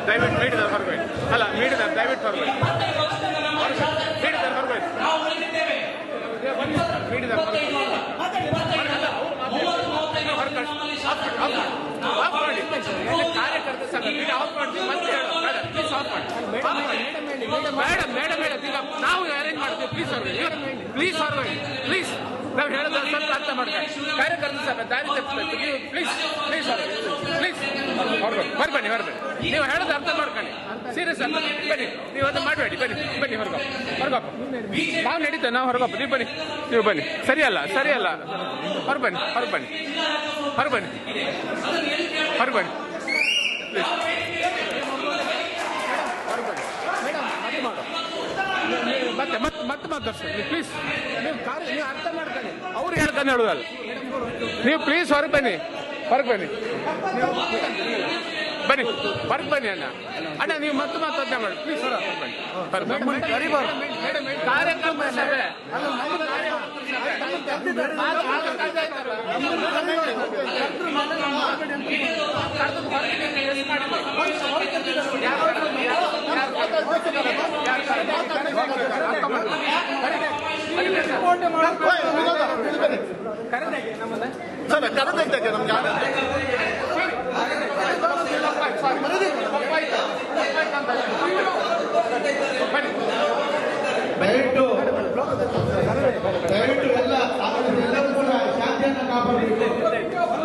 ದಯವಿಟ್ಟು ಮೀಡಿಯಾ ಹೊರಗೋಯ್ತು ಅಲ್ಲ ಮೀಡಿಯಾ ದಯವಿಟ್ಟು ಹೊರಗೋಯ್ತು ಮೀಡಿಯಾ ಹೊರಗೋಯ್ತು ಮೀಡಿಯಾ ಕಾರ್ಯಕರ್ತ ಸಂಘ ಆಫ್ ಮಾಡ್ತೀವಿ ಮತ್ತೆ ಪ್ಲೀಸ್ ಆಫ್ ಮಾಡಿ ಮೇಡಮ್ ಮೇಡಮ್ ಮೇಡಮ್ ಈಗ ನಾವು ಅರೇಂಜ್ ಮಾಡ್ತೀವಿ ಪ್ಲೀಸ್ ಪ್ಲೀಸ್ ಪ್ಲೀಸ್ ನಾವು ಹೇಳೋದು ಸ್ವಲ್ಪ ಅರ್ಥ ಮಾಡ್ಕೊಳ್ಳಿ ಕಾರ್ಯಕರ್ತ ಸಭೆ ದಾರಿ ತಪ್ಪಿಸ್ಬೇಕು ನೀವು ಪ್ಲೀಸ್ ಪ್ಲೀಸ್ ಪ್ಲೀಸ್ ಹೊರಬನ್ನಿ ನೀವು ಹೇಳೋದು ಅರ್ಥ ಮಾಡ್ಕೊಳ್ಳಿ ಸೀರಿಯಸ್ ಅರ್ಥ ಬನ್ನಿ ನೀವು ಅದನ್ನು ಮಾಡಬೇಡಿ ಬನ್ನಿ ಹೊರಗಪ್ಪ ನಾವು ನಡೀತೇವೆ ನಾವು ಹೊರಗಪ್ಪ ನೀವು ಬನ್ನಿ ಸರಿಯಲ್ಲ ಹೊರಬನ್ನಿ ಮತ್ತೆ ಮಾತಾಡ್ಸಿ ಪ್ಲೀಸ್ ನೀವು ಅರ್ಥ ಮಾಡ್ಕೊಳ್ಳಿ ಅವ್ರು ಹೇಳ್ಕೊಂಡು ಹೇಳುದಲ್ಲ ನೀವು ಪ್ಲೀಸ್ ಹೊರಗೆ ಬನ್ನಿ ಬನ್ನಿ ಅಣ್ಣ ನೀವು ಮತ್ತೆ ಮಾತಾಡ್ತಾ ಮಾಡಿ ಪ್ಲೀಸ್ ಕಾರ್ಯಕ್ರಮ ಸಭೆ ದಯವಿಟ್ಟು ಎಲ್ಲ ಎಲ್ಲರೂ ಕೂಡ ಶಾಂತಿಯನ್ನು ಕಾಪಾಡಬೇಕು.